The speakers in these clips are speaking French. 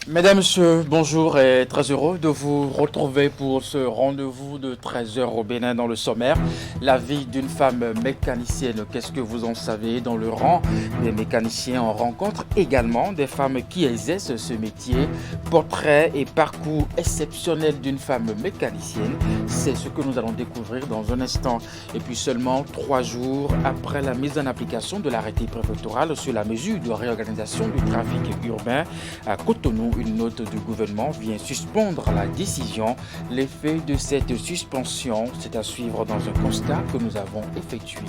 Mesdames, Messieurs, bonjour et très heureux de vous retrouver pour ce rendez-vous de 13 heures au Bénin dans le sommaire. La vie d'une femme mécanicienne, qu'est-ce que vous en savez? Dans le rang des mécaniciens, on rencontre également des femmes qui exercent ce métier. Portrait et parcours exceptionnel d'une femme mécanicienne, c'est ce que nous allons découvrir dans un instant. Et puis seulement 3 jours après la mise en application de l'arrêté préfectoral sur la mesure de réorganisation du trafic urbain à Cotonou, une note du gouvernement vient suspendre la décision. L'effet de cette suspension, c'est à suivre dans un constat que nous avons effectué.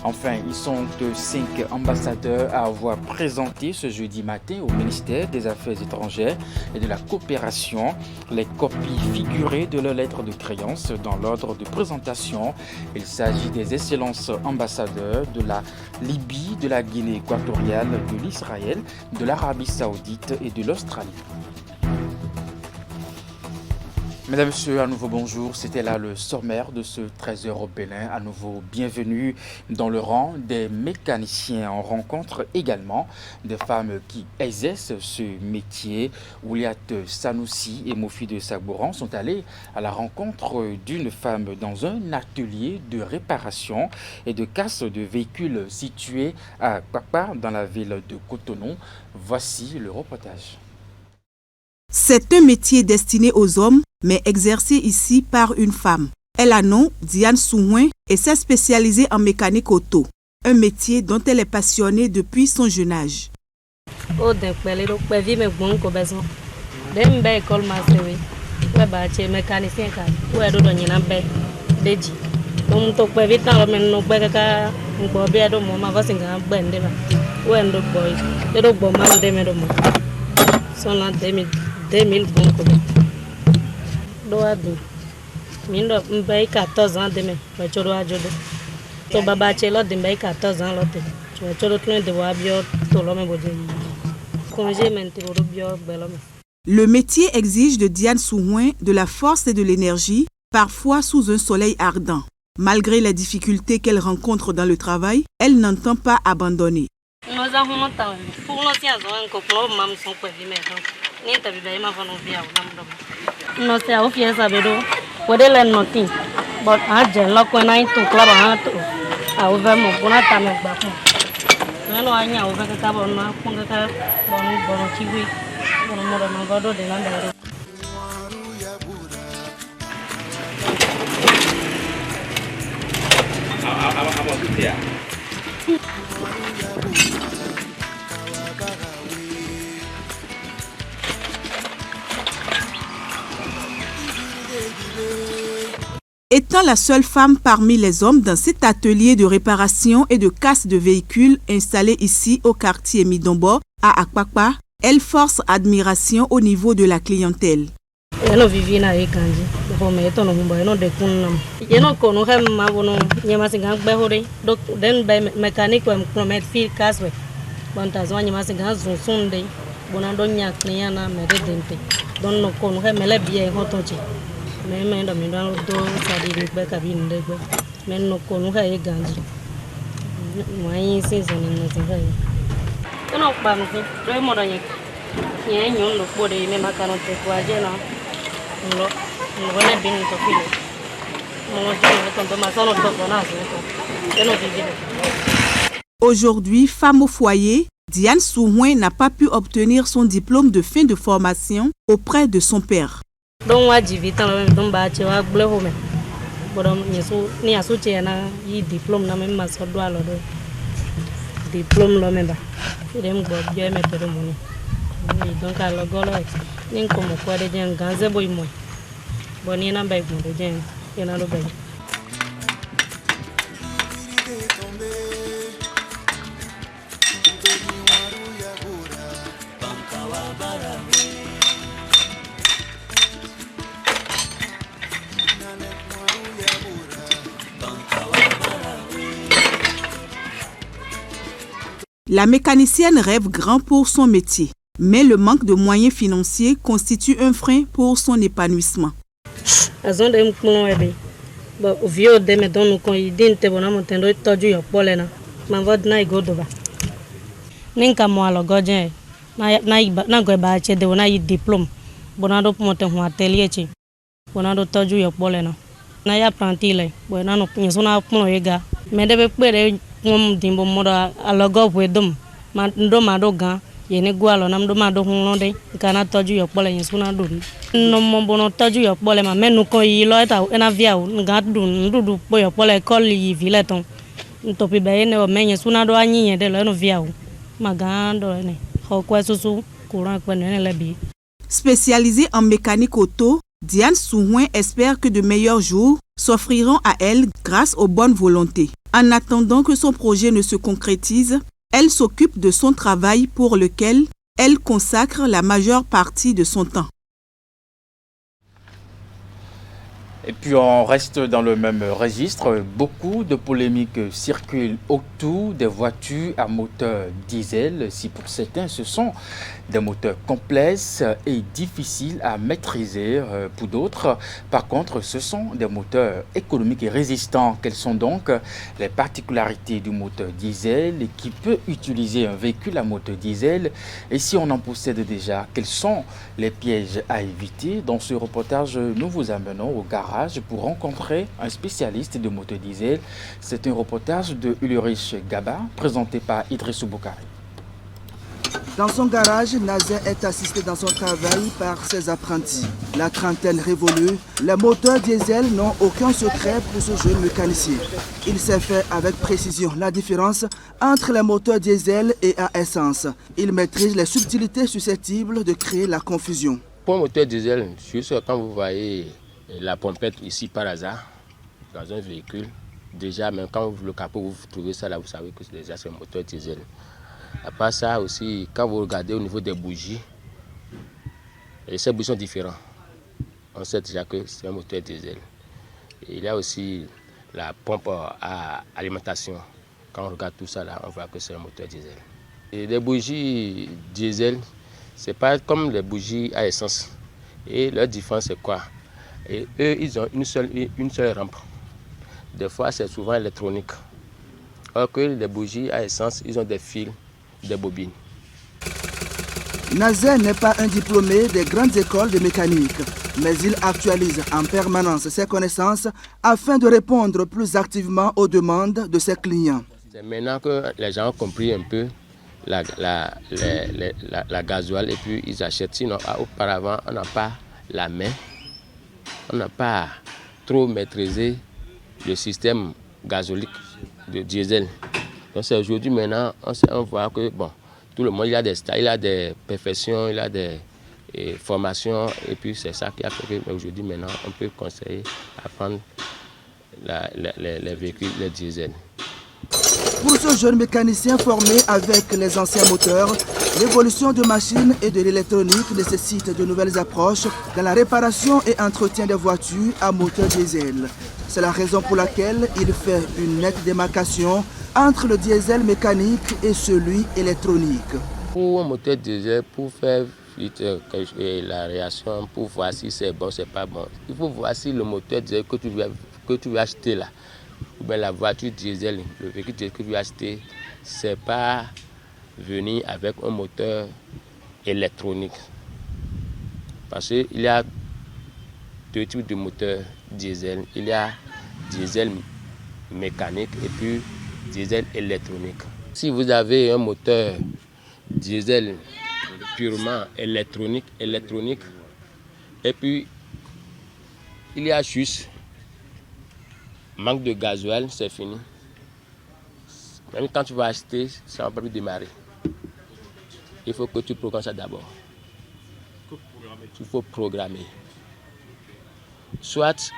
Enfin, ils sont 5 ambassadeurs à avoir présenté ce jeudi matin au ministère des Affaires étrangères et de la coopération les copies figurées de leurs lettres de créance dans l'ordre de présentation. Il s'agit des excellences ambassadeurs de la Libye, de la Guinée équatoriale, de l'Israël, de l'Arabie saoudite et de l'Australie. Mesdames, Messieurs, à nouveau bonjour. C'était là le sommaire de ce 13 heures au Bénin. À nouveau, bienvenue dans le rang des mécaniciens. On rencontre également des femmes qui exercent ce métier. Ouliat Sanoussi et Mofi de Sabouran sont allés à la rencontre d'une femme dans un atelier de réparation et de casse de véhicules situé à Kpakpa dans la ville de Cotonou. Voici le reportage. C'est un métier destiné aux hommes, mais exercé ici par une femme. Elle a nom Diane Souhouin et s'est spécialisée en mécanique auto, un métier dont elle est passionnée depuis son jeune âge. Mindo mbai 14 ans demain ba choro ajodo to baba chelo de mbai 14 ans lote choro tlo de wa bio to lo me boje congé menti ro bio belo me. Le métier exige de Diane Souhouin de la force et de l'énergie, parfois sous un soleil ardent. Malgré les difficultés qu'elle rencontre dans le travail, elle n'entend pas abandonner. Nous avons tant pour nous tiens on ko pro mam son ko vi me donc ni ta bi ba ma fa no bia o nam do no se o fies abedo pode len nothing but a je lo ko na to club a to a o ve mo bona ta me gba ko na no anya o ve ka bon na ko ka bon chi wi bon mo do no godo de na ndero. Étant la seule femme parmi les hommes dans cet atelier de réparation et de casse de véhicules installé ici au quartier Midombo à Akpakpa, elle force admiration au niveau de la clientèle. Mais dans mes dents d'eau, ça dit que la cabine de quoi. Mais nous connaissons les gandis. Moi, ici, c'est une autre chose. On n'a pas de problème. Moi, il y a une autre chose. Mais ma carotte est quoi, j'ai là. On va bien le topiler. On va dire que ma carotte est bonne. Aujourd'hui, femme au foyer, Diane Souhouin n'a pas pu obtenir son diplôme de fin de formation auprès de son père. Donc, moi, j'ai vu tant de bâches, je vais home. Bon, ni à soutien na y diplôme na même ma so doit le diplôme là même ba. Il aime go bien mettre de mon. Donc à la golo, ni comme quoi de gens ganze boy moi. Bon, ni na ba go de gens, y na lo ba. La mécanicienne rêve grand pour son métier, mais le manque de moyens financiers constitue un frein pour son épanouissement. na go ba che de na yi diplôme bonado pour monter un atelier che bonado toju yo polena na ya apprenti le bonano pinso na pno yega me de be pere ngom dimbo moda alogo wedum ma ndo ma do gan yene gwalo nam do ma do hunde kana toju yo pole yin suna do no mombono toju yo pole ma menu ko yi lo eta na via u nga du po yo pole call yi vileton to pe be ne o menye suna do anyi de lo no via u magando ne ho kwa susu courant kwa ne lebi. Spécialisée en mécanique auto, Diane Souhouin espère que de meilleurs jours s'offriront à elle grâce aux bonnes volontés. En attendant que son projet ne se concrétise, elle s'occupe de son travail pour lequel elle consacre la majeure partie de son temps. Et puis on reste dans le même registre. Beaucoup de polémiques circulent autour des voitures à moteur diesel. Si pour certains ce sont des moteurs complexes et difficiles à maîtriser, pour d'autres, par contre, ce sont des moteurs économiques et résistants. Quelles sont donc les particularités du moteur diesel et qui peut utiliser un véhicule à moteur diesel? Et si on en possède déjà, quels sont les pièges à éviter? Dans ce reportage, nous vous amenons au garage pour rencontrer un spécialiste de moteur diesel. C'est un reportage de Ulrich Gaba, présenté par Idrissou Boukari. Dans son garage, Nazer est assisté dans son travail par ses apprentis. La trentaine révolue, les moteurs diesel n'ont aucun secret pour ce jeune mécanicien. Il sait faire avec précision la différence entre les moteurs diesel et à essence. Il maîtrise les subtilités susceptibles de créer la confusion. Pour un moteur diesel, juste quand vous voyez la pompette ici par hasard, dans un véhicule, déjà, même quand vous ouvrez le capot, vous trouvez ça là, vous savez que c'est déjà un moteur diesel. À part ça aussi, quand vous regardez au niveau des bougies, ces bougies sont différents. On sait déjà que c'est un moteur diesel. Et il y a aussi la pompe à alimentation. Quand on regarde tout ça là, on voit que c'est un moteur diesel. Et les bougies diesel, c'est pas comme les bougies à essence. Et leur différence c'est quoi? Et eux, ils ont une seule rampe. Des fois, c'est souvent électronique. Alors que les bougies à essence, ils ont des fils, des bobines. Nazer n'est pas un diplômé des grandes écoles de mécanique, mais il actualise en permanence ses connaissances afin de répondre plus activement aux demandes de ses clients. C'est maintenant que les gens ont compris un peu la gasoil et puis ils achètent. Sinon, auparavant, on n'a pas la main. On n'a pas trop maîtrisé le système gazolique de diesel. Donc c'est aujourd'hui maintenant, on voit que bon, tout le monde il a des styles, il a des perfections, il a des formations et puis c'est ça qui a fait qu'aujourd'hui maintenant on peut conseiller à prendre les véhicules, les diesel. Pour ce jeune mécanicien formé avec les anciens moteurs, l'évolution de machines et de l'électronique nécessite de nouvelles approches dans la réparation et entretien des voitures à moteur diesel. C'est la raison pour laquelle il fait une nette démarcation entre le diesel mécanique et celui électronique. Pour un moteur diesel, pour faire vite la réaction, pour voir si c'est bon, c'est pas bon, il faut voir si le moteur diesel que tu veux acheter là, ou bien la voiture diesel, le véhicule diesel que tu veux acheter, c'est pas venir avec un moteur électronique. Parce qu'il y a deux types de moteurs diesel. Il y a diesel mécanique et puis diesel électronique. Si vous avez un moteur diesel purement électronique, et puis il y a juste manque de gasoil, c'est fini. Même quand tu vas acheter, ça ne va pas plus démarrer. Il faut que tu programmes ça d'abord. Il faut programmer. Soit,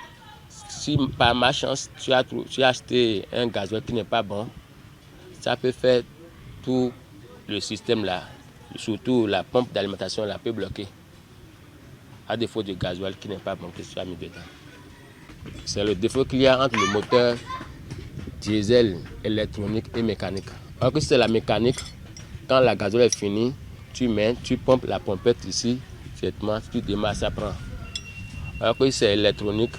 si par malchance, tu as acheté un gasoil qui n'est pas bon, ça peut faire tout le système là, surtout la pompe d'alimentation là, peut bloquer. À défaut de gasoil qui n'est pas bon que tu as mis dedans. C'est le défaut qu'il y a entre le moteur diesel, électronique et mécanique. Alors que c'est la mécanique, quand la gasoil est finie, tu pompes la pompette ici, tu démarres, ça prend. Alors que c'est électronique,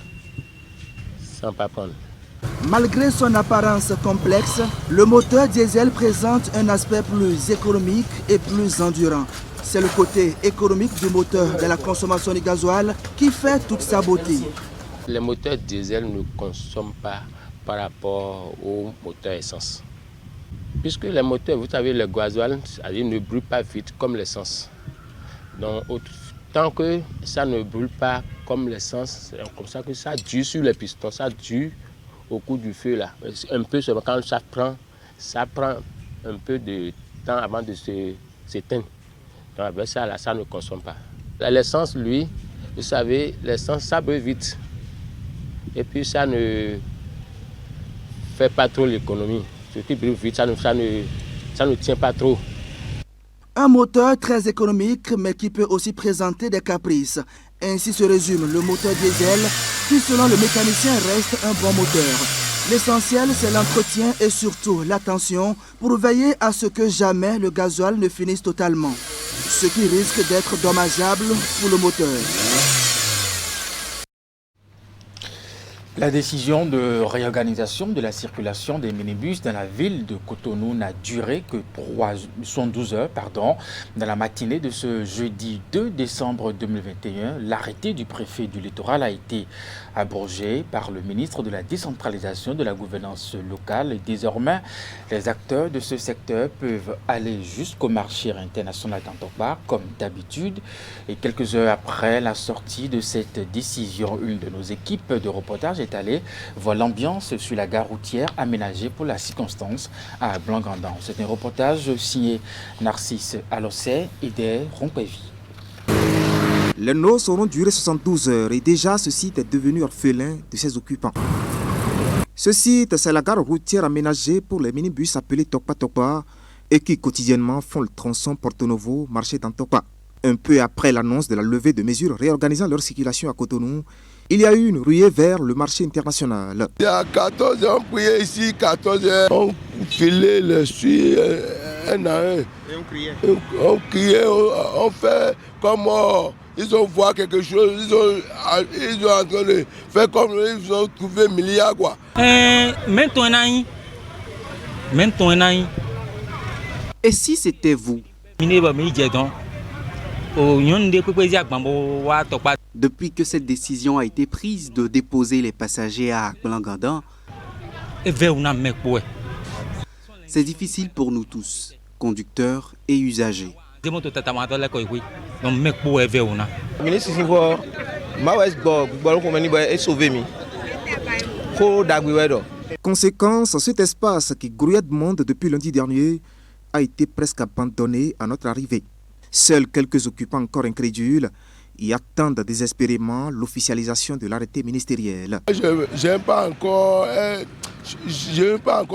ça ne va pas prendre. Malgré son apparence complexe, le moteur diesel présente un aspect plus économique et plus endurant. C'est le côté économique du moteur de la consommation du gasoil qui fait toute sa beauté. Les moteurs diesel ne consomment pas par rapport aux moteurs essence. Puisque les moteurs, vous savez, le gasoil, ne brûle pas vite comme l'essence. Donc, tant que ça ne brûle pas comme l'essence, c'est comme ça que ça dure sur les pistons, ça dure au cours du feu là. Un peu seulement quand ça prend un peu de temps avant de s'éteindre. Donc avec ça là, ça ne consomme pas. L'essence, lui, vous savez, l'essence ça brûle vite. Et puis ça ne fait pas trop l'économie. Ce qui brûle vite, ça ne tient pas trop. Un moteur très économique, mais qui peut aussi présenter des caprices. Ainsi se résume le moteur diesel, qui selon le mécanicien reste un bon moteur. L'essentiel, c'est l'entretien et surtout l'attention pour veiller à ce que jamais le gasoil ne finisse totalement, ce qui risque d'être dommageable pour le moteur. La décision de réorganisation de la circulation des minibus dans la ville de Cotonou n'a duré que 12 heures. Dans la matinée de ce jeudi 2 décembre 2021, l'arrêté du préfet du littoral a été abrogé par le ministre de la décentralisation de la gouvernance locale. Désormais, les acteurs de ce secteur peuvent aller jusqu'au marché international d'Antokpa comme d'habitude. Et quelques heures après la sortie de cette décision, une de nos équipes de reportage est allée voir l'ambiance sur la gare routière aménagée pour la circonstance à Blanc-Gandon. C'est un reportage signé Narcisse Alossé et des Rompévis. Les noces auront duré 72 heures et déjà ce site est devenu orphelin de ses occupants. Ce site, c'est la gare routière aménagée pour les minibus appelés Tokpa Tokpa et qui quotidiennement font le tronçon Porto Novo, marché d'Antokpa. Un peu après l'annonce de la levée de mesures réorganisant leur circulation à Cotonou, il y a eu une ruée vers le marché international. Il y a 14 ans, on priait ici, 14 ans, on filait le suie un à un. Et on criait. On criait, on fait comme ils ont vu quelque chose, ils ont en train de faire comme ils ont trouvé milliards quoi. Et si c'était vous? Depuis que cette décision a été prise de déposer les passagers à Blanc-Gandon, c'est difficile pour nous tous, conducteurs et usagers. Conséquence, cet espace qui grouillait de monde depuis lundi dernier a été presque abandonné à notre arrivée. Seuls quelques occupants encore incrédules y attendent désespérément l'officialisation de l'arrêté ministériel. Je n'ai pas encore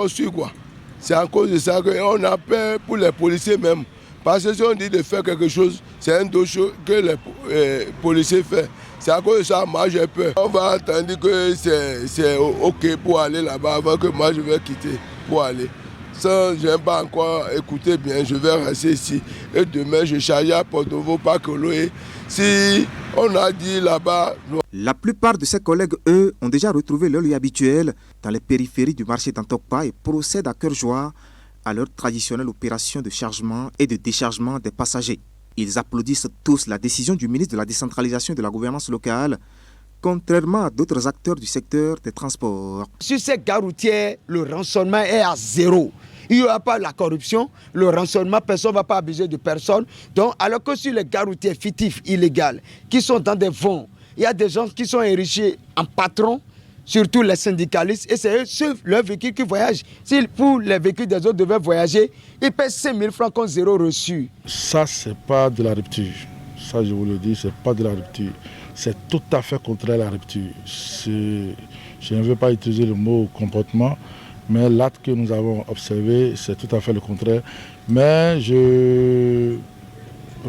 su quoi. C'est à cause de ça qu'on a peur pour les policiers même. Parce que si on dit de faire quelque chose, c'est un dossier que les policiers font. C'est à cause de ça, moi j'ai peur. On va attendre que c'est OK pour aller là-bas avant que moi je vais quitter pour aller. Ça, je n'ai pas encore écouté bien, je vais rester ici. Et demain, je charge à Porto Novo, pas Coloé. Si on a dit là-bas... La plupart de ses collègues, eux, ont déjà retrouvé leur lieu habituel dans les périphéries du marché d'Antokpa et procèdent à cœur joie à leur traditionnelle opération de chargement et de déchargement des passagers. Ils applaudissent tous la décision du ministre de la décentralisation de la gouvernance locale, contrairement à d'autres acteurs du secteur des transports. Sur ces gares routières, le rançonnement est à zéro. Il n'y aura pas la corruption, le rançonnement, personne ne va pas abuser de personne. Donc, alors que sur les gares routières fictives, illégales, qui sont dans des fonds, il y a des gens qui sont enrichis en patrons, surtout les syndicalistes, et c'est eux, sur leurs véhicules qui voyagent. Si pour les véhicules des autres devaient voyager, ils paient 5 000 francs contre zéro reçu. Ça, ce n'est pas de la rupture. Ça, je vous le dis, ce n'est pas de la rupture. C'est tout à fait contraire à la rupture. Je ne veux pas utiliser le mot comportement, mais l'acte que nous avons observé, c'est tout à fait le contraire. Mais je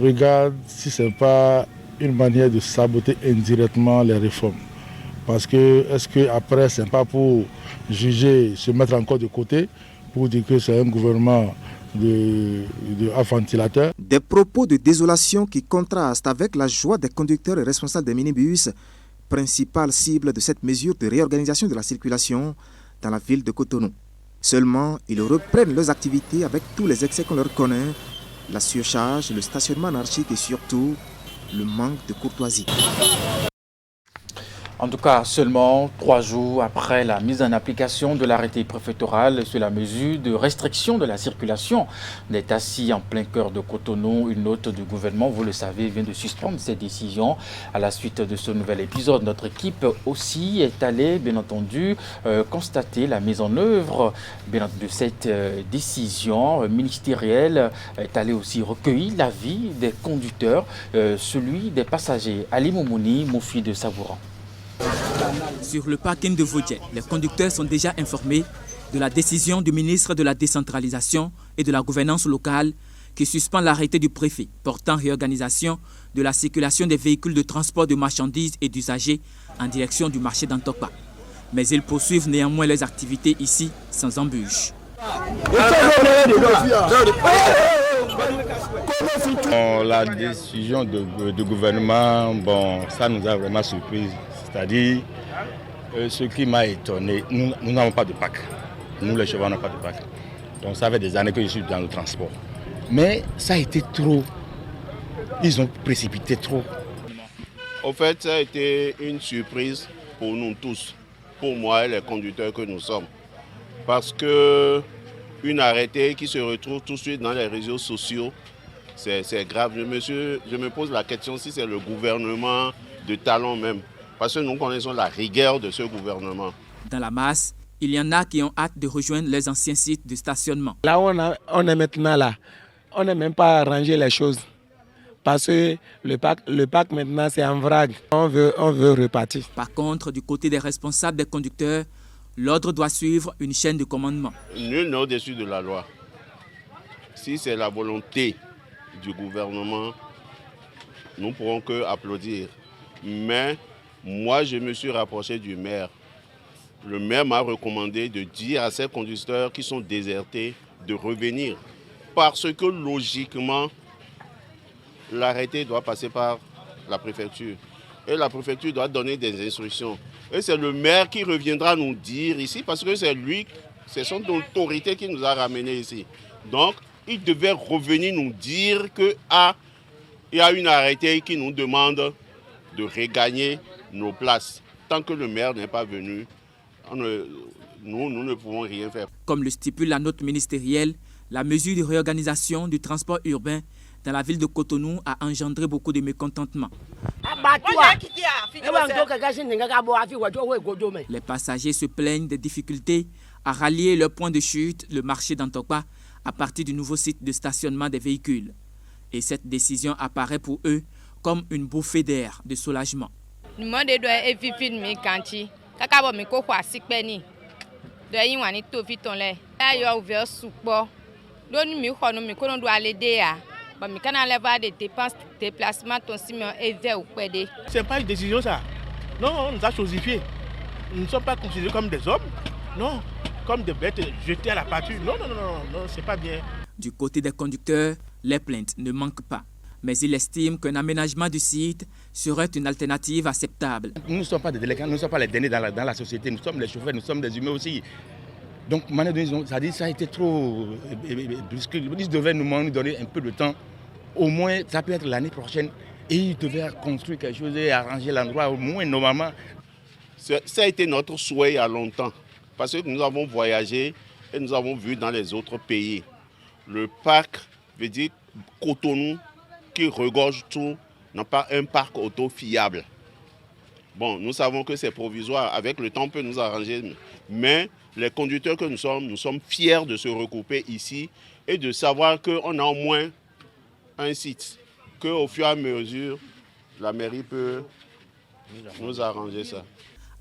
regarde si ce n'est pas une manière de saboter indirectement les réformes. Parce que, est-ce qu'après, ce n'est pas pour juger, se mettre encore de côté, pour dire que c'est un gouvernement de ventilateur. Des propos de désolation qui contrastent avec la joie des conducteurs et responsables des minibus, principale cible de cette mesure de réorganisation de la circulation dans la ville de Cotonou. Seulement, ils reprennent leurs activités avec tous les excès qu'on leur connaît La surcharge, le stationnement anarchique et surtout le manque de courtoisie. En tout cas, seulement 3 jours après la mise en application de l'arrêté préfectoral sur la mesure de restriction de la circulation des taxis en plein cœur de Cotonou, une note du gouvernement, vous le savez, vient de suspendre cette décision. À la suite de ce nouvel épisode, notre équipe aussi est allée, bien entendu, constater la mise en œuvre de cette décision ministérielle, est allée aussi recueillir l'avis des conducteurs, celui des passagers. Ali Moumouni, Moufi de Savouran. Sur le parking de Vodje, les conducteurs sont déjà informés de la décision du ministre de la décentralisation et de la gouvernance locale qui suspend l'arrêté du préfet portant réorganisation de la circulation des véhicules de transport de marchandises et d'usagers en direction du marché d'Antokpa. Mais ils poursuivent néanmoins leurs activités ici sans embûche. La décision du gouvernement, ça nous a vraiment surpris. C'est-à-dire, ce qui m'a étonné, nous n'avons pas de PAC. Nous, les chevaux, n'avons pas de PAC. Donc ça fait des années que je suis dans le transport. Mais ça a été trop. Ils ont précipité trop. Au fait, ça a été une surprise pour nous tous, pour moi et les conducteurs que nous sommes. Parce que une arrêtée qui se retrouve tout de suite dans les réseaux sociaux, c'est grave. Je me pose la question si c'est le gouvernement de talent même. Parce que nous connaissons la rigueur de ce gouvernement. Dans la masse, il y en a qui ont hâte de rejoindre les anciens sites de stationnement. Là où on est maintenant là, on n'a même pas arrangé les choses. Parce que le parc maintenant c'est en vrac. On veut repartir. Par contre, du côté des responsables des conducteurs, l'ordre doit suivre une chaîne de commandement. Nul n'est au-dessus de la loi. Si c'est la volonté du gouvernement, nous ne pourrons que applaudir. Mais moi, je me suis rapproché du maire. Le maire m'a recommandé de dire à ces conducteurs qui sont désertés de revenir. Parce que logiquement, l'arrêté doit passer par la préfecture. Et la préfecture doit donner des instructions. Et c'est le maire qui reviendra nous dire ici, parce que c'est son autorité qui nous a ramenés ici. Donc, il devait revenir nous dire qu'il y a une arrêté qui nous demande de regagner nos places. Tant que le maire n'est pas venu, nous ne pouvons rien faire. Comme le stipule la note ministérielle, la mesure de réorganisation du transport urbain dans la ville de Cotonou a engendré beaucoup de mécontentement. Les passagers se plaignent des difficultés à rallier leur point de chute, le marché d'Antokpa, à partir du nouveau site de stationnement des véhicules. Et cette décision apparaît pour eux comme une bouffée d'air de soulagement. C'est pas une décision ça. Non, on nous a chosifiés. Nous ne sommes pas considérés comme des hommes. Non, comme des bêtes jetées à la pâture. Non, c'est pas bien. Du côté des conducteurs, les plaintes ne manquent pas. Mais il estime qu'un aménagement du site serait une alternative acceptable. Nous ne sommes pas des délinquants, nous ne sommes pas les derniers dans la société. Nous sommes les chauffeurs, nous sommes des humains aussi. Donc, ça a été trop brusque. Ils devaient nous donner un peu de temps. Au moins, ça peut être l'année prochaine. Et ils devaient construire quelque chose et arranger l'endroit, au moins normalement. Ça a été notre souhait il y a longtemps. Parce que nous avons voyagé et nous avons vu dans les autres pays. Le parc veut dire Cotonou, qui regorge tout, n'a pas un parc auto fiable. Bon, nous savons que c'est provisoire. Avec le temps, on peut nous arranger. Mais les conducteurs que nous sommes fiers de se regrouper ici et de savoir qu'on a au moins un site. Qu'au fur et à mesure, la mairie peut nous arranger ça.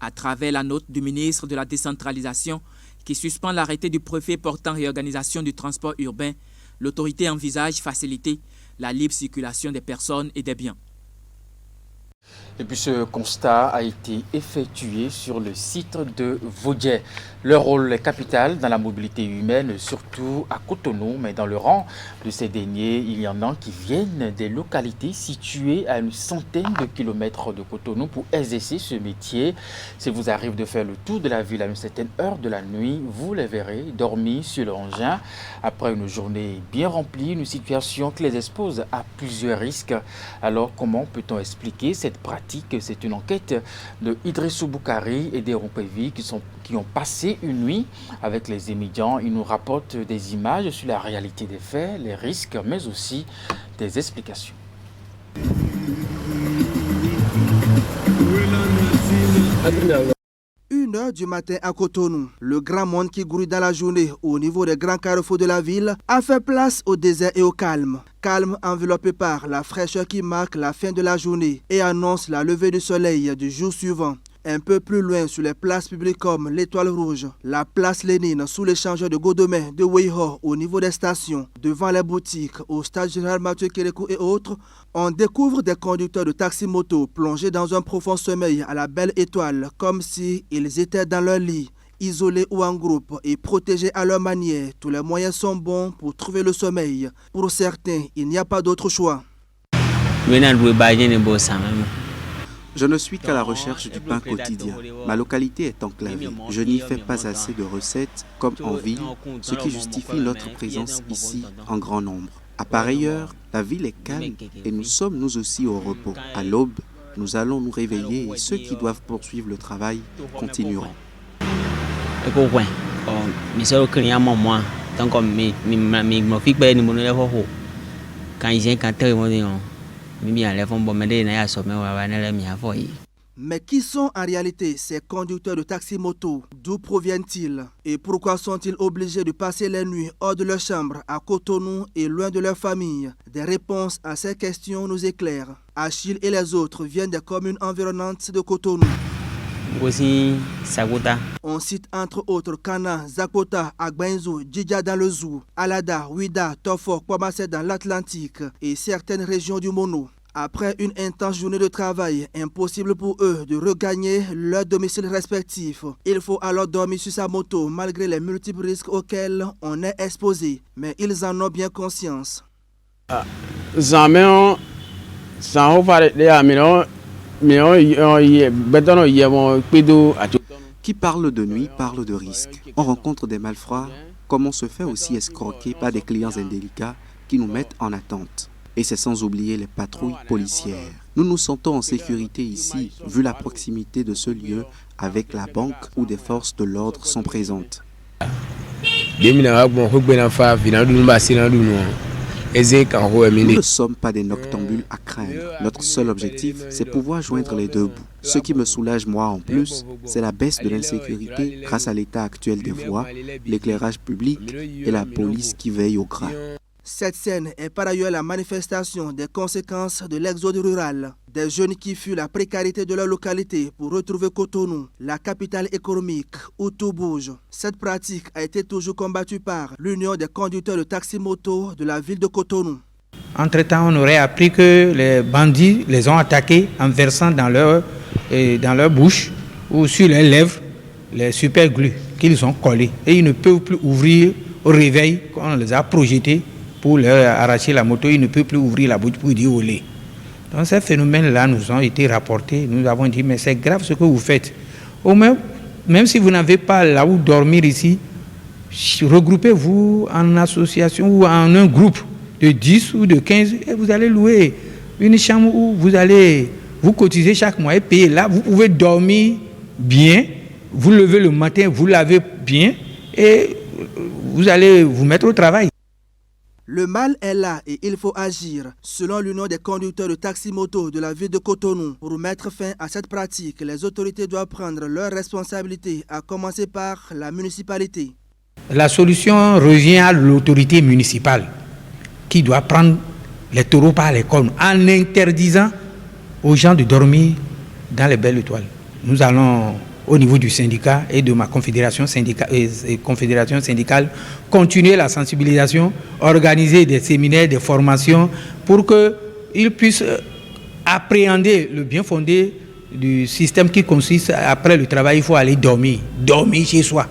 À travers la note du ministre de la décentralisation qui suspend l'arrêté du préfet portant réorganisation du transport urbain, l'autorité envisage faciliter la libre circulation des personnes et des biens. Et puis ce constat a été effectué sur le site de Vaudier. Leur rôle est capital dans la mobilité humaine, surtout à Cotonou, mais dans le rang de ces derniers, il y en a qui viennent des localités situées à une centaine de kilomètres de Cotonou pour exercer ce métier. Si vous arrivez de faire le tour de la ville à une certaine heure de la nuit, vous les verrez dormir sur leur engin. Après une journée bien remplie, une situation qui les expose à plusieurs risques. Alors comment peut-on expliquer cette pratique? C'est une enquête de Idrissou Boukari et des Rompevi qui ont passé une nuit avec les émigrants. Ils nous rapportent des images sur la réalité des faits, les risques, mais aussi des explications. 1h du matin à Cotonou, le grand monde qui grouille dans la journée au niveau des grands carrefours de la ville a fait place au désert et au calme. Calme enveloppé par la fraîcheur qui marque la fin de la journée et annonce la levée du soleil du jour suivant. Un peu plus loin, sur les places publiques comme l'Étoile Rouge, la place Lénine, sous l'échangeur de Godomé, de Weiho, au niveau des stations, devant les boutiques, au stade général Mathieu Kérékou et autres, on découvre des conducteurs de taxi-moto plongés dans un profond sommeil à la belle étoile, comme si ils étaient dans leur lit, isolés ou en groupe et protégés à leur manière. Tous les moyens sont bons pour trouver le sommeil. Pour certains, il n'y a pas d'autre choix. Je ne suis qu'à la recherche du pain quotidien. Ma localité est enclavée. Je n'y fais pas assez de recettes comme en ville, ce qui justifie notre présence ici en grand nombre. À pareille heure, la ville est calme et nous sommes nous aussi au repos. À l'aube, nous allons nous réveiller et ceux qui doivent poursuivre le travail continueront. Mais qui sont en réalité ces conducteurs de taxi-moto? D'où proviennent-ils? Et pourquoi sont-ils obligés de passer les nuits hors de leur chambre à Cotonou et loin de leur famille? Des réponses à ces questions nous éclairent. Achille et les autres viennent des communes environnantes de Cotonou. On cite entre autres Kana, Zakota, Agbenzo, Djidja dans le Zou, Alada, Ouida, Tofo, Kwamassé dans l'Atlantique et certaines régions du Mono. Après une intense journée de travail, impossible pour eux de regagner leur domicile respectif. Il faut alors dormir sur sa moto malgré les multiples risques auxquels on est exposé. Mais ils en ont bien conscience. Qui parle de nuit parle de risque. On rencontre des malfrats, comme on se fait aussi escroquer par des clients indélicats qui nous mettent en attente. Et c'est sans oublier les patrouilles policières. Nous nous sentons en sécurité ici, vu la proximité de ce lieu avec la banque où des forces de l'ordre sont présentes. Nous ne sommes pas des noctambules à craindre. Notre seul objectif, c'est pouvoir joindre les deux bouts. Ce qui me soulage moi en plus, c'est la baisse de l'insécurité grâce à l'état actuel des voies, l'éclairage public et la police qui veille au gras. Cette scène est par ailleurs la manifestation des conséquences de l'exode rural. Des jeunes qui fuient la précarité de leur localité pour retrouver Cotonou, la capitale économique, où tout bouge. Cette pratique a été toujours combattue par l'Union des conducteurs de taxi-moto de la ville de Cotonou. Entre-temps, on aurait appris que les bandits les ont attaqués en versant dans leur bouche ou sur leurs lèvres les super-glus qu'ils ont collés. Et ils ne peuvent plus ouvrir au réveil quand on les a projetés. Pour leur arracher la moto, ils ne peuvent plus ouvrir la bouche pour dire olé. Donc ces phénomènes-là nous ont été rapportés. Nous avons dit, mais c'est grave ce que vous faites. Au moins, même si vous n'avez pas là où dormir ici, regroupez-vous en association ou en un groupe de 10 ou de 15 et vous allez louer une chambre où vous allez vous cotiser chaque mois et payer. Là, vous pouvez dormir bien, vous levez le matin, vous lavez bien et vous allez vous mettre au travail. Le mal est là et il faut agir. Selon l'Union des conducteurs de taxi-moto de la ville de Cotonou, pour mettre fin à cette pratique, les autorités doivent prendre leurs responsabilités, à commencer par la municipalité. La solution revient à l'autorité municipale qui doit prendre les taureaux par les cornes en interdisant aux gens de dormir dans les belles étoiles. Nous allons, au niveau du syndicat et de ma confédération syndicale, continuer la sensibilisation, organiser des séminaires, des formations pour qu'ils puissent appréhender le bien fondé du système qui consiste, après le travail, il faut aller dormir chez soi.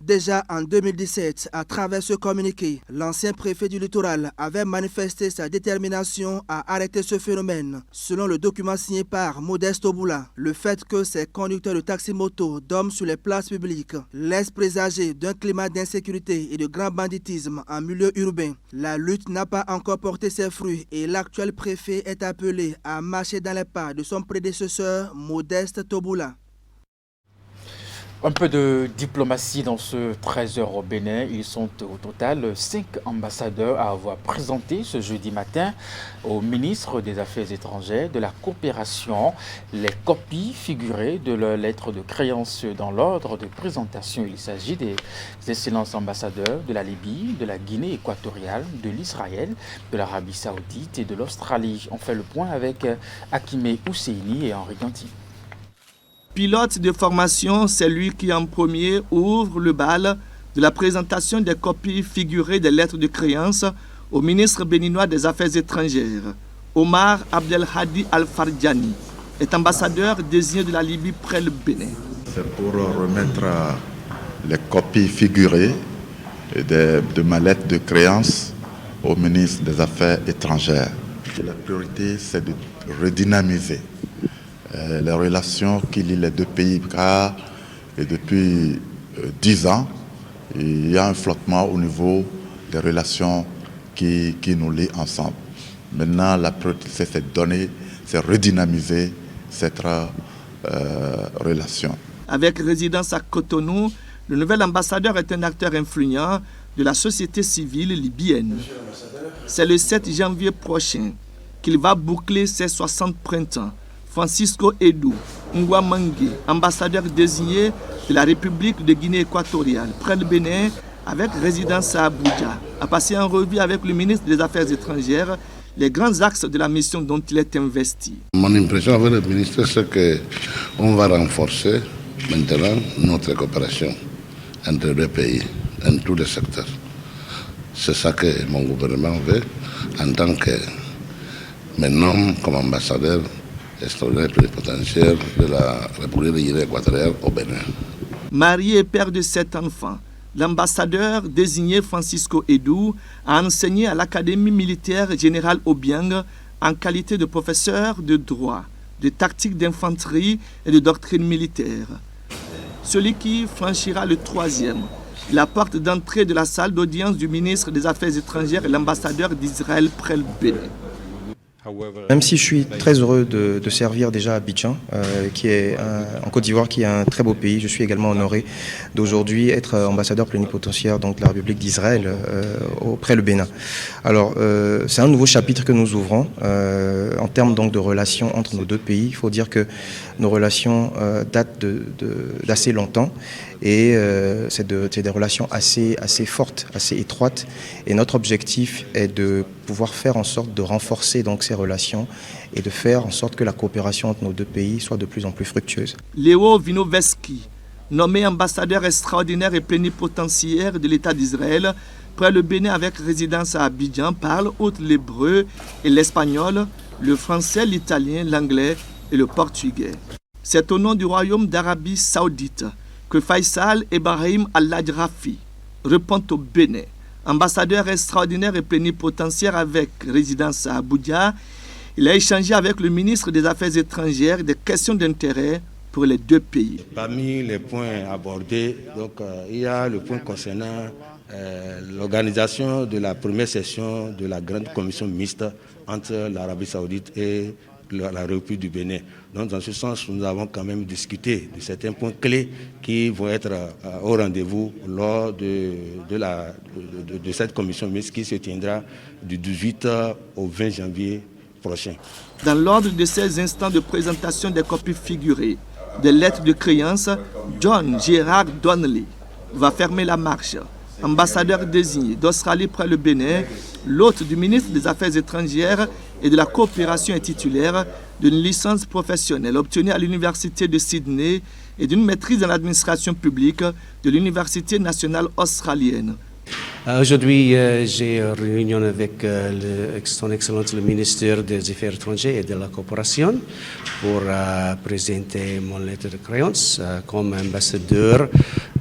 Déjà en 2017, à travers ce communiqué, l'ancien préfet du littoral avait manifesté sa détermination à arrêter ce phénomène. Selon le document signé par Modeste Oboula, le fait que ces conducteurs de taxi-moto dorment sur les places publiques laisse présager d'un climat d'insécurité et de grand banditisme en milieu urbain. La lutte n'a pas encore porté ses fruits et l'actuel préfet est appelé à marcher dans les pas de son prédécesseur Modeste Oboula. Un peu de diplomatie dans ce 13h au Bénin. Ils sont au total 5 ambassadeurs à avoir présenté ce jeudi matin au ministre des Affaires étrangères de la coopération les copies figurées de leur lettre de créance dans l'ordre de présentation. Il s'agit des excellences ambassadeurs de la Libye, de la Guinée équatoriale, de l'Israël, de l'Arabie Saoudite et de l'Australie. On fait le point avec Akime Husseini et Henri Ganti. Pilote de formation, c'est lui qui en premier ouvre le bal de la présentation des copies figurées des lettres de créance au ministre béninois des Affaires étrangères. Omar Abdelhadi Al-Fardjani est ambassadeur désigné de la Libye près le Bénin. C'est pour remettre les copies figurées de ma lettre de créance au ministre des Affaires étrangères. La priorité, c'est de redynamiser les relations qui lient les deux pays, car depuis 10 ans, il y a un flottement au niveau des relations qui nous lient ensemble. Maintenant, la priorité, c'est redynamiser cette relation. Avec résidence à Cotonou, le nouvel ambassadeur est un acteur influent de la société civile libyenne. C'est le 7 janvier prochain qu'il va boucler ses 60 printemps. Francisco Edou Ngwamangue, ambassadeur désigné de la République de Guinée équatoriale, près le Bénin, avec résidence à Abuja, a passé en revue avec le ministre des Affaires étrangères les grands axes de la mission dont il est investi. Mon impression avec le ministre, c'est qu'on va renforcer maintenant notre coopération entre les deux pays, dans tous les secteurs. C'est ça que mon gouvernement veut en tant que maintenant comme ambassadeur extraordinaire plénipotentiaire de la République de Guinée équatoriale au Bénin. Marié et père de 7 enfants, l'ambassadeur désigné Francisco Edou a enseigné à l'Académie militaire générale Obiang en qualité de professeur de droit, de tactique d'infanterie et de doctrine militaire. Celui qui franchira le 3e, la porte d'entrée de la salle d'audience du ministre des Affaires étrangères et l'ambassadeur d'Israël près le Bénin. Même si je suis très heureux de servir déjà à Abidjan, qui est en Côte d'Ivoire, qui est un très beau pays, je suis également honoré d'aujourd'hui être ambassadeur plénipotentiaire donc, de la République d'Israël auprès le Bénin. Alors, c'est un nouveau chapitre que nous ouvrons en termes donc, de relations entre nos deux pays. Il faut dire que nos relations datent d'assez longtemps et c'est des relations assez fortes, assez étroites. Et notre objectif est de pouvoir faire en sorte de renforcer donc, ces relations et de faire en sorte que la coopération entre nos deux pays soit de plus en plus fructueuse. Léo Vinoveski, nommé ambassadeur extraordinaire et plénipotentiaire de l'État d'Israël, près le Bénin avec résidence à Abidjan, parle outre l'hébreu et l'espagnol, le français, l'italien, l'anglais et le portugais. C'est au nom du royaume d'Arabie Saoudite que Faisal Ibrahim Al-Ladrafi répond au Bénin. Ambassadeur extraordinaire et plénipotentiaire avec résidence à Abuja, il a échangé avec le ministre des Affaires étrangères des questions d'intérêt pour les deux pays. Parmi les points abordés, donc, il y a le point concernant l'organisation de la première session de la grande commission mixte entre l'Arabie Saoudite et la République du Bénin. Donc, dans ce sens, nous avons quand même discuté de certains points clés qui vont être au rendez-vous lors de cette commission mixte qui se tiendra du 18 au 20 janvier prochain. Dans l'ordre de ces instants de présentation des copies figurées des lettres de créance, John Gérard Donnelly va fermer la marche. Ambassadeur désigné d'Australie près le Bénin, l'hôte du ministre des Affaires étrangères et de la coopération est titulaire d'une licence professionnelle obtenue à l'Université de Sydney et d'une maîtrise dans l'administration publique de l'Université nationale australienne. Aujourd'hui, j'ai une réunion avec son Excellence le ministre des Affaires étrangères et de la coopération pour présenter mon lettre de créance comme ambassadeur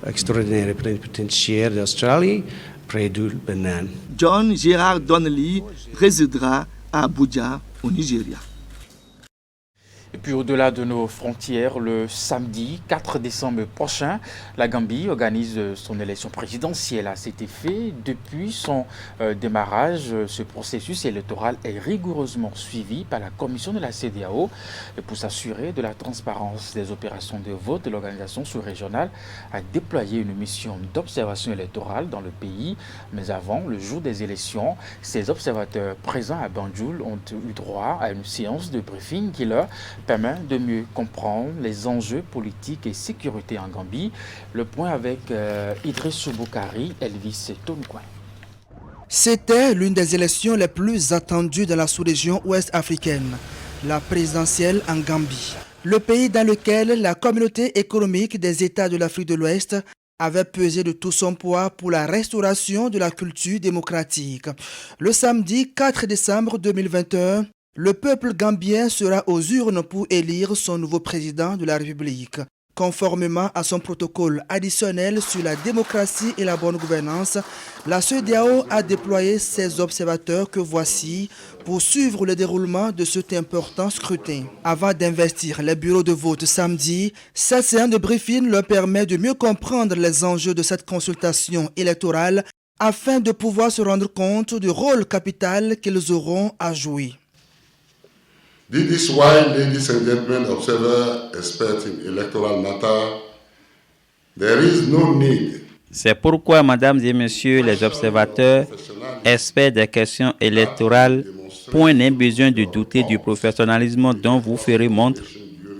extraordinaire et plénipotentiaire d'Australie près du Bénin. John Gérard Donnelly résidera à Abuja, au Nigeria. Et puis au-delà de nos frontières, le samedi 4 décembre prochain, la Gambie organise son élection présidentielle. À cet effet, depuis son démarrage, ce processus électoral est rigoureusement suivi par la commission de la CEDEAO. Et pour s'assurer de la transparence des opérations de vote, l'organisation sous-régionale a déployé une mission d'observation électorale dans le pays. Mais avant le jour des élections, ces observateurs présents à Banjul ont eu droit à une séance de briefing qui leur permet de mieux comprendre les enjeux politiques et sécurité en Gambie. Le point avec Idrissou Boukari, Elvis Tonoukouen. C'était l'une des élections les plus attendues dans la sous-région ouest africaine, la présidentielle en Gambie. Le pays dans lequel la communauté économique des États de l'Afrique de l'Ouest avait pesé de tout son poids pour la restauration de la culture démocratique. Le samedi 4 décembre 2021, le peuple gambien sera aux urnes pour élire son nouveau président de la République. Conformément à son protocole additionnel sur la démocratie et la bonne gouvernance, la CEDEAO a déployé ses observateurs que voici pour suivre le déroulement de cet important scrutin. Avant d'investir les bureaux de vote samedi, cette séance de briefing leur permet de mieux comprendre les enjeux de cette consultation électorale afin de pouvoir se rendre compte du rôle capital qu'ils auront à jouer. This is why, ladies and gentlemen, observers, experts in electoral matter, there is no need. C'est pourquoi, mesdames et messieurs les observateurs, experts des questions électorales, point n'est besoin de douter du professionnalisme dont vous ferez montre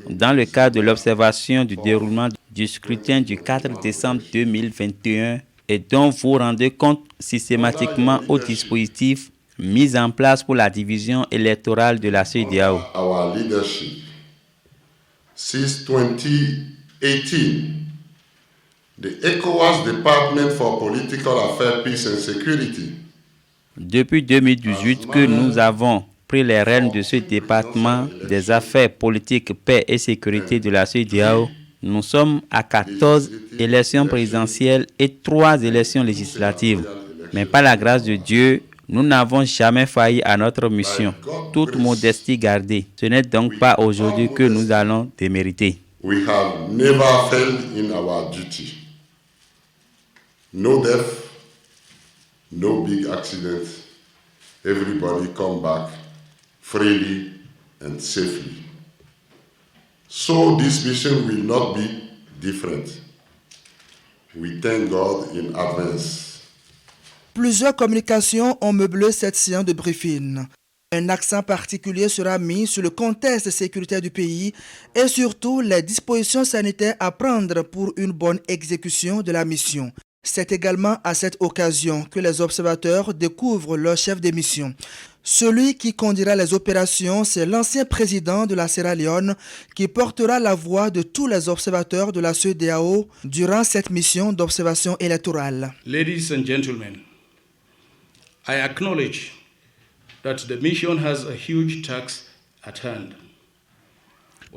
dans le cadre de l'observation du déroulement du scrutin du 4 décembre 2021 et dont vous rendez compte systématiquement au dispositif mise en place pour la division électorale de la CEDEAO. Our leadership. Since 2018, the ECOWAS Department for Political Affairs, Peace and Security. Depuis 2018 que nous avons pris les rênes de ce département des affaires politiques, paix et sécurité de la CEDEAO, nous sommes à 14 élections présidentielles et 3 élections législatives. Mais par la grâce de Dieu, nous n'avons jamais failli à notre mission, toute modestie gardée. Ce n'est donc pas aujourd'hui que nous allons démériter. We have never failed in our duty. No death, no big accident. Everybody come back freely and safely. So this mission will not be different. We thank God in advance. Plusieurs communications ont meublé cette séance de briefing. Un accent particulier sera mis sur le contexte sécuritaire du pays et surtout les dispositions sanitaires à prendre pour une bonne exécution de la mission. C'est également à cette occasion que les observateurs découvrent leur chef de mission. Celui qui conduira les opérations, c'est l'ancien président de la Sierra Leone qui portera la voix de tous les observateurs de la CEDEAO durant cette mission d'observation électorale. Ladies and gentlemen, I acknowledge that the mission has a huge task at hand.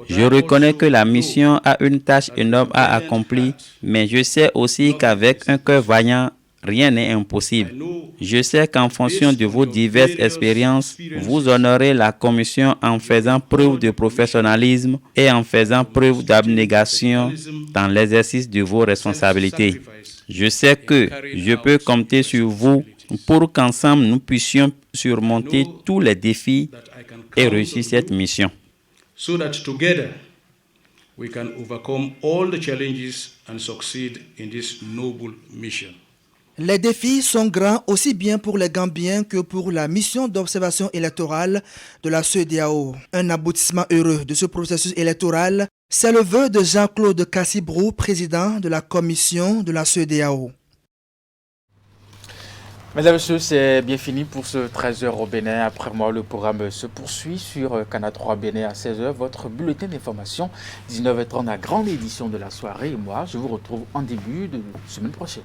Je reconnais que la mission a une tâche énorme à accomplir, mais je sais aussi qu'avec un cœur vaillant, rien n'est impossible. Je sais qu'en fonction de vos diverses expériences, vous honorez la commission en faisant preuve de professionnalisme et en faisant preuve d'abnégation dans l'exercice de vos responsabilités. Je sais que je peux compter sur vous pour qu'ensemble nous puissions surmonter tous les défis et réussir cette mission. So that together we can overcome all the challenges and succeed in this noble mission. Les défis sont grands aussi bien pour les Gambiens que pour la mission d'observation électorale de la CEDEAO. Un aboutissement heureux de ce processus électoral, c'est le vœu de Jean-Claude Cassibrou, président de la commission de la CEDEAO. Mesdames et messieurs, c'est bien fini pour ce 13h au Bénin. Après moi, le programme se poursuit sur Canal 3 Bénin à 16h. Votre bulletin d'information, 19h30, la grande édition de la soirée. Et moi, je vous retrouve en début de semaine prochaine.